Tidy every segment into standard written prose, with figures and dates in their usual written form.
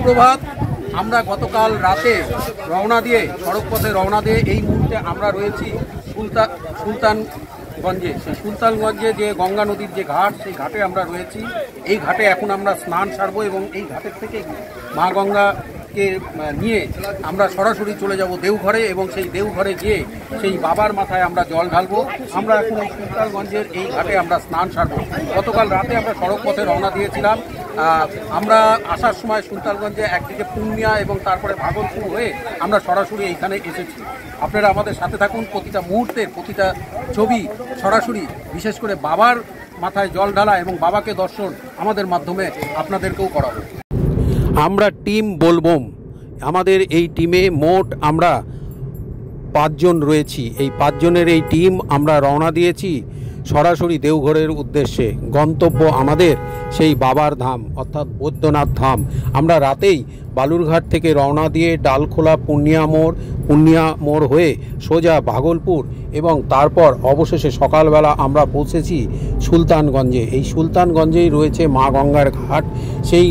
সুপ্রভাত। আমরা গতকাল রাতে রওনা দিয়ে সড়ক পথে রওনা দিয়ে এই মুহূর্তে আমরা রয়েছি সুলতানগঞ্জে। সেই সুলতানগঞ্জে যে গঙ্গা নদীর যে ঘাট, সেই ঘাটে আমরা রয়েছি। এই ঘাটে এখন আমরা স্নান সারবো এবং এই ঘাটের থেকে মা গঙ্গাকে নিয়ে আমরা সরাসরি চলে যাব দেওঘরে এবং সেই দেওঘরে গিয়ে সেই বাবার মাথায় আমরা জল ঢালবো। আমরা এখন এই সুলতানগঞ্জের এই ঘাটে আমরা স্নান সারবো। গতকাল রাতে আমরা সড়ক পথে রওনা দিয়েছিলাম। আমরা আসার সময় সুলতানগঞ্জে একদিকে পূর্ণিয়া এবং তারপরে ভাগলপুর হয়ে আমরা সরাসরি এইখানে এসেছি। আপনারা আমাদের সাথে থাকুন। প্রতিটা মুহূর্তের প্রতিটা ছবি সরাসরি, বিশেষ করে বাবার মাথায় জল ঢালা এবং বাবাকে দর্শন আমাদের মাধ্যমে আপনাদেরকেও করাবো। আমরা টিম বোলবম, আমাদের এই টিমে মোট আমরা 5 জন রয়েছি। এই 5 জনের এই টিম আমরা রওনা দিয়েছি সরাসরি দেওঘরের উদ্দেশ্যে। গন্তব্য আমাদের সেই বাবার ধাম অর্থাৎ বৈদ্যনাথ ধাম। আমরা রাতেই বালুরঘাট থেকে রওনা দিয়ে ডালখোলা পুণ্যিয়া মোড় হয়ে সোজা ভাগলপুর এবং তারপর অবশেষে সকালবেলা আমরা পৌঁছেছি সুলতানগঞ্জে। এই সুলতানগঞ্জেই রয়েছে মা গঙ্গার ঘাট। সেই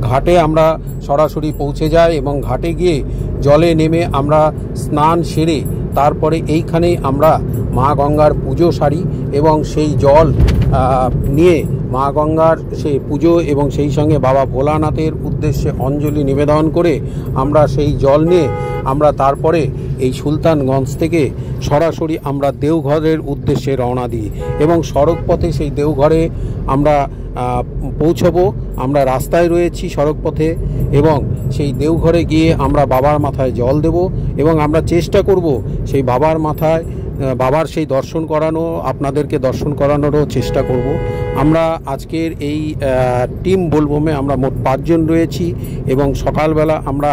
ঘাটে আমরা সরাসরি পৌঁছে যাই এবং ঘাটে গিয়ে জলে নেমে আমরা স্নান সেরে তারপরে এইখানেই আমরা মা গঙ্গার পুজো সারি এবং সেই জল নিয়ে মা গঙ্গার সেই পুজো এবং সেই সঙ্গে বাবা ভোলানাথের উদ্দেশ্যে অঞ্জলি নিবেদন করে আমরা সেই জল নিয়ে আমরা তারপরে এই সুলতানগঞ্জ থেকে সরাসরি আমরা দেওঘরের উদ্দেশ্যে রওনা দিই এবং সড়ক পথে সেই দেওঘরে আমরা পৌঁছবো। আমরা রাস্তায় রয়েছি সড়ক পথে এবং সেই দেওঘরে গিয়ে আমরা বাবার মাথায় জল দেব এবং আমরা চেষ্টা করব সেই বাবার মাথায় বাবার সেই দর্শন করানো, আপনাদেরকে দর্শন করানোরও চেষ্টা করব। আমরা আজকের এই টিম বোলবমে আমরা মোট 5 জন রয়েছি এবং সকালবেলা আমরা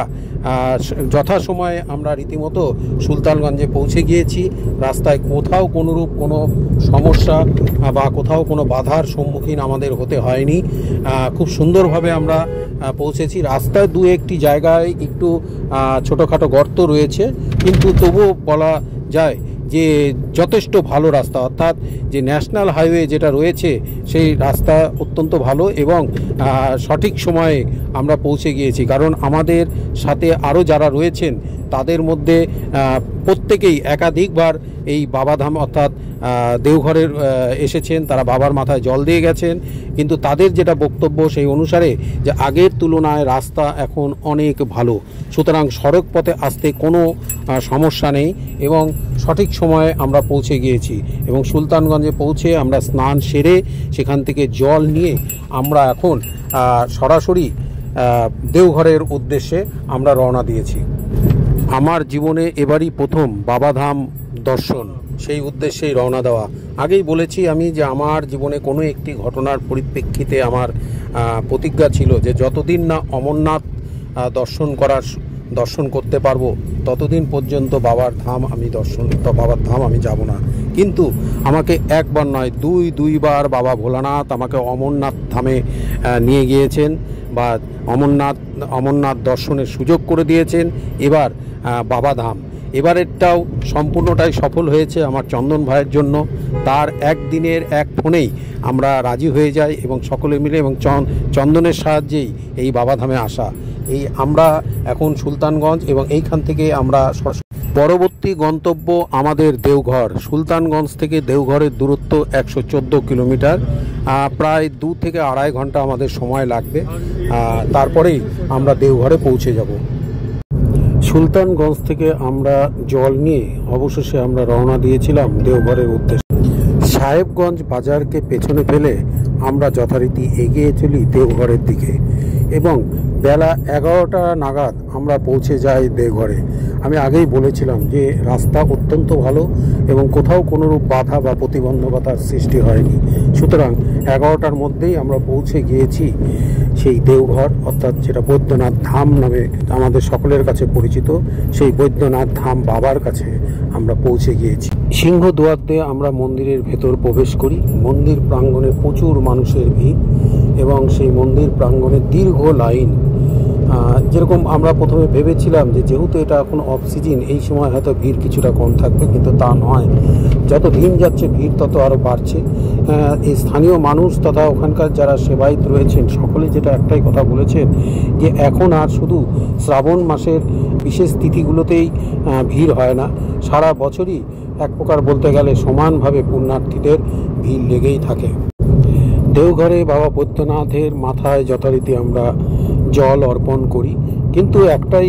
যথাসময়ে আমরা রীতিমতো সুলতানগঞ্জে পৌঁছে গিয়েছি। রাস্তায় কোথাও কোনোরূপ কোনো সমস্যা বা কোথাও কোনো বাধার সম্মুখীন আমাদের হতে হয়নি। খুব সুন্দরভাবে আমরা পৌঁছেছি। রাস্তায় 2-1টি জায়গায় একটু ছোটোখাটো গর্ত রয়েছে, কিন্তু তবুও বলা যায় যে যথেষ্ট ভালো রাস্তা, অর্থাৎ যে ন্যাশনাল হাইওয়ে যেটা রয়েছে সেই রাস্তা অত্যন্ত ভালো এবং সঠিক সময়ে আমরা পৌঁছে গিয়েছি। কারণ আমাদের সাথে আরও যারা রয়েছেন তাদের মধ্যে প্রত্যেকেই একাধিকবার এই বাবাধাম অর্থাৎ দেওঘরের এসেছেন, তারা বাবার মাথায় জল দিয়ে গেছেন। কিন্তু তাদের যেটা বক্তব্য সেই অনুসারে যে আগের তুলনায় রাস্তা এখন অনেক ভালো, সুতরাং সড়ক পথে আসতে কোনো সমস্যা নেই এবং সঠিক সময়ে আমরা পৌঁছে গিয়েছি এবং সুলতানগঞ্জে পৌঁছে আমরা স্নান সেরে সেখান থেকে জল নিয়ে আমরা এখন সরাসরি দেওঘরের উদ্দেশ্যে আমরা রওনা দিয়েছি। আমার জীবনে এবারই প্রথম বাবাধাম দর্শন, সেই উদ্দেশ্যেই রওনা দেওয়া। আগেই বলেছি আমি যে আমার জীবনে কোনো একটি ঘটনার পরিপ্রেক্ষিতে আমার প্রতিজ্ঞা ছিল যে যতদিন না অমরনাথ দর্শন করতে পারবো ততদিন পর্যন্ত বাবার ধাম আমি যাব না। কিন্তু আমাকে একবার নয় দুইবার বাবা ভোলানাথ আমাকে অমরনাথ ধামে নিয়ে গিয়েছেন বা অমরনাথ দর্শনের সুযোগ করে দিয়েছেন। এবার বাবা ধাম এবারেরটাও সম্পূর্ণটাই সফল হয়েছে আমার চন্দন ভাইয়ের জন্য। তার একদিনের এক ফোনেই আমরা রাজি হয়ে যাই এবং সকলে মিলে এবং চন্দনের সাহায্যেই এই বাবাধামে আসা। এই আমরা এখন সুলতানগঞ্জ এবং এইখান থেকে আমরা পরবর্তী গন্তব্য আমাদের দেওঘর। সুলতানগঞ্জ থেকে দেওঘরের দূরত্ব 114 কিলোমিটার, প্রায় 2 থেকে 2.5 ঘন্টা আমাদের সময় লাগবে। তারপরেই আমরা দেওঘরে পৌঁছে যাব। সুলতানগঞ্জ থেকে আমরা জল নিয়ে অবশেষে আমরা রওনা দিয়েছিলাম দেওঘরের উদ্দেশ্যে। সাহেবগঞ্জ বাজারকে পেছনে ফেলে আমরা যথারীতি এগিয়ে চলি দেওঘরের দিকে এবং বেলা 11টা নাগাদ আমরা পৌঁছে যাই দেওঘরে। আমি আগেই বলেছিলাম যে রাস্তা অত্যন্ত ভালো এবং কোথাও কোনোরূপ বাধা বা প্রতিবন্ধকতার সৃষ্টি হয়নি। সুতরাং 11টার মধ্যেই আমরা পৌঁছে গিয়েছি সেই দেওঘর, অর্থাৎ যেটা বৈদ্যনাথ ধাম নামে আমাদের সকলের কাছে পরিচিত, সেই বৈদ্যনাথ ধাম বাবার কাছে আমরা পৌঁছে গিয়েছি। সিংহদুয়ার দিয়ে আমরা মন্দিরের ভেতর প্রবেশ করি। মন্দির প্রাঙ্গণে প্রচুর মানুষের ভিড় এবং সেই মন্দির প্রাঙ্গণে দীর্ঘ লাইন। যেরকম আমরা প্রথমে ভেবেছিলাম যে যেহেতু এটা এখন অফ সিজন, এই সময় হয়তো ভিড় কিছুটা কম থাকবে, কিন্তু তা নয়। যত দিন যাচ্ছে ভিড় তত আরও বাড়ছে। এই স্থানীয় মানুষ তথা ওখানকার যারা সেবায়িত রয়েছেন সকলে যেটা একটাই কথা বলেছেন যে এখন আর শুধু শ্রাবণ মাসের বিশেষ তিথিগুলোতেই ভিড় হয় না, সারা বছরই এক প্রকার বলতে গেলে সমানভাবে পুণ্যার্থীদের ভিড় লেগেই থাকে। দেওঘরে বাবা বৈদ্যনাথের মাথায় যথারীতি আমরা জল অর্পণ করি, কিন্তু একটাই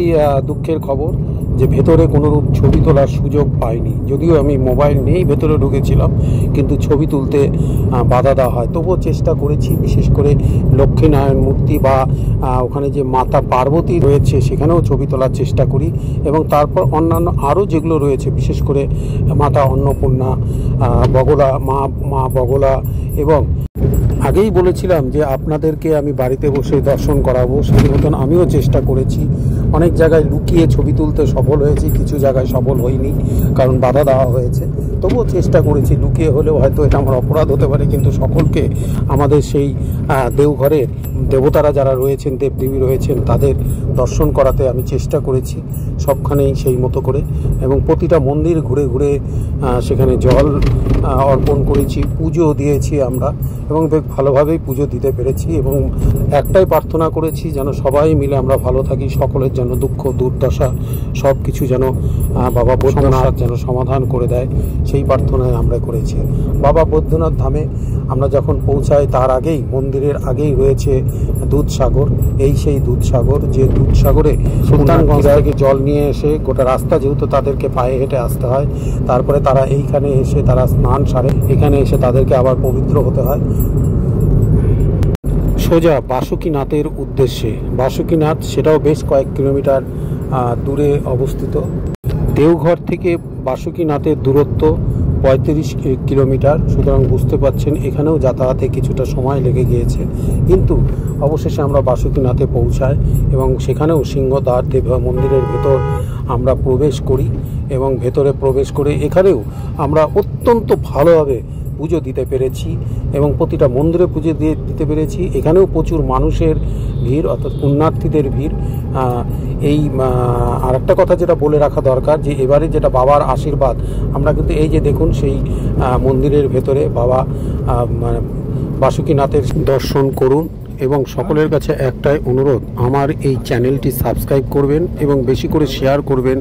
দুঃখের খবর যে ভেতরে কোনোরূপ ছবি তোলার সুযোগ পাইনি। যদিও আমি মোবাইল নিয়েই ভেতরে ঢুকেছিলাম, কিন্তু ছবি তুলতে বাধা দেওয়া হয়। তবুও চেষ্টা করেছি, বিশেষ করে লক্ষ্মীনারায়ণ মূর্তি বা ওখানে যে মাতা পার্বতী রয়েছে সেখানেও ছবি তোলার চেষ্টা করি, এবং তারপর অন্যান্য আরও যেগুলো রয়েছে, বিশেষ করে মাতা অন্নপূর্ণা, বগলা মা বগলা, এবং আগেই বলেছিলাম যে আপনাদেরকে আমি বাড়িতে বসে দর্শন করাবো, সেই মতন আমিও চেষ্টা করেছি। অনেক জায়গায় লুকিয়ে ছবি তুলতে সফল হয়েছি, কিছু জায়গায় সফল হইনি, কারণ বাধা দেওয়া হয়েছে। তবুও চেষ্টা করেছি, লুকিয়ে হলেও হয়তো এটা আমার অপরাধ হতে পারে, কিন্তু সকলকে আমাদের সেই দেওঘরের দেবতারা যারা রয়েছেন, দেবদেবী রয়েছেন, তাদের দর্শন করাতে আমি চেষ্টা করেছি সবখানেই সেই মতো করে, এবং প্রতিটা মন্দির ঘুরে ঘুরে সেখানে জল অর্পণ করেছি, পুজো দিয়েছি আমরা, এবং বেশ ভালোভাবেই পুজো দিতে পেরেছি। এবং একটাই প্রার্থনা করেছি যেন সবাই মিলে আমরা ভালো থাকি, সকলের যেন দুঃখ দুর্দশা সব কিছু যেন বাবা বৈদ্যনাথ যেন সমাধান করে দেয়, সেই প্রার্থনায় আমরা করেছি। বাবা বৈদ্যনাথ ধামে আমরা যখন পৌঁছাই তার আগেই মন্দিরের আগেই রয়েছে দুধসাগর। এই সেই দুধসাগর, যে দুধসাগরে সুলতানগঞ্জ থেকে জল নিয়ে এসে গোটা রাস্তা যেহেতু তাদেরকে পায়ে হেঁটে আসতে হয়, তারপরে তারা এইখানে এসে তারা স্নান সারে, এখানে এসে তাদেরকে আবার পবিত্র হতে হয় সোজা বাসুকীনাথের উদ্দেশ্যে। বাসুকীনাথ সেটাও বেশ কয়েক কিলোমিটার দূরে অবস্থিত। দেওঘর থেকে বাসুকীনাথের দূরত্ব 35 কিলোমিটার, সুতরাং বুঝতে পারছেন এখানেও যাতায়াতে কিছুটা সময় লেগে গিয়েছে। কিন্তু অবশেষে আমরা বাসুকীনাথে পৌঁছাই এবং সেখানেও সিংহদ্বার দেব মন্দিরের ভেতর আমরা প্রবেশ করি, এবং ভেতরে প্রবেশ করে এখানেও আমরা অত্যন্ত ভালোভাবে পুজো দিতে পেরেছি এবং প্রতিটা মন্দিরে পুজো দিতে পেরেছি। এখানেও প্রচুর মানুষের ভিড়, অর্থাৎ পুণ্যার্থীদের ভিড়। এই আর একটা কথা যেটা বলে রাখা দরকার, যে এবারে যেটা বাবার আশীর্বাদ, আমরা কিন্তু এই যে দেখুন সেই মন্দিরের ভেতরে বাবা বাসুকীনাথের দর্শন করুন। এবং সকলের কাছে একটাই অনুরোধ, আমার এই চ্যানেলটি সাবস্ক্রাইব করবেন এবং বেশি করে শেয়ার করবেন,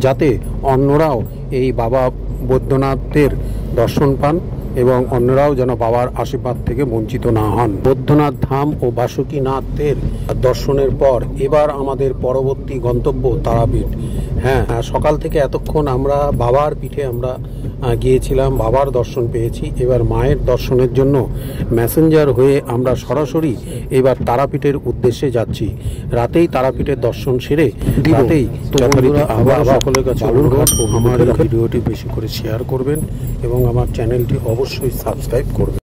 যাতে অন্যরাও এই বাবা বৈদ্যনাথের দর্শন পান এবং অন্যরাও যেন বাবার আশীর্বাদ থেকে বঞ্চিত না হন। বৈদ্যনাথ ধাম ও বাসুকীনাথের দর্শনের পর এবার আমাদের পরবর্তী গন্তব্য তারাপীঠ। হ্যাঁ, সকাল থেকে এতক্ষণ আমরা বাবার পিঠে আমরা গিয়েছিলাম, বাবার দর্শন পেয়েছি। এবার মায়ের দর্শনের জন্য ম্যাসেঞ্জার হয়ে আমরা সরাসরি এবার তারাপীঠের উদ্দেশ্যে যাচ্ছি। রাতেই তারাপীঠের দর্শন সেরে রাতেই আবার সকলের কাছে অনুরোধ, আমার ভিডিওটি বেশি করে শেয়ার করবেন এবং আমার চ্যানেলটি অবশ্যই সাবস্ক্রাইব করবেন।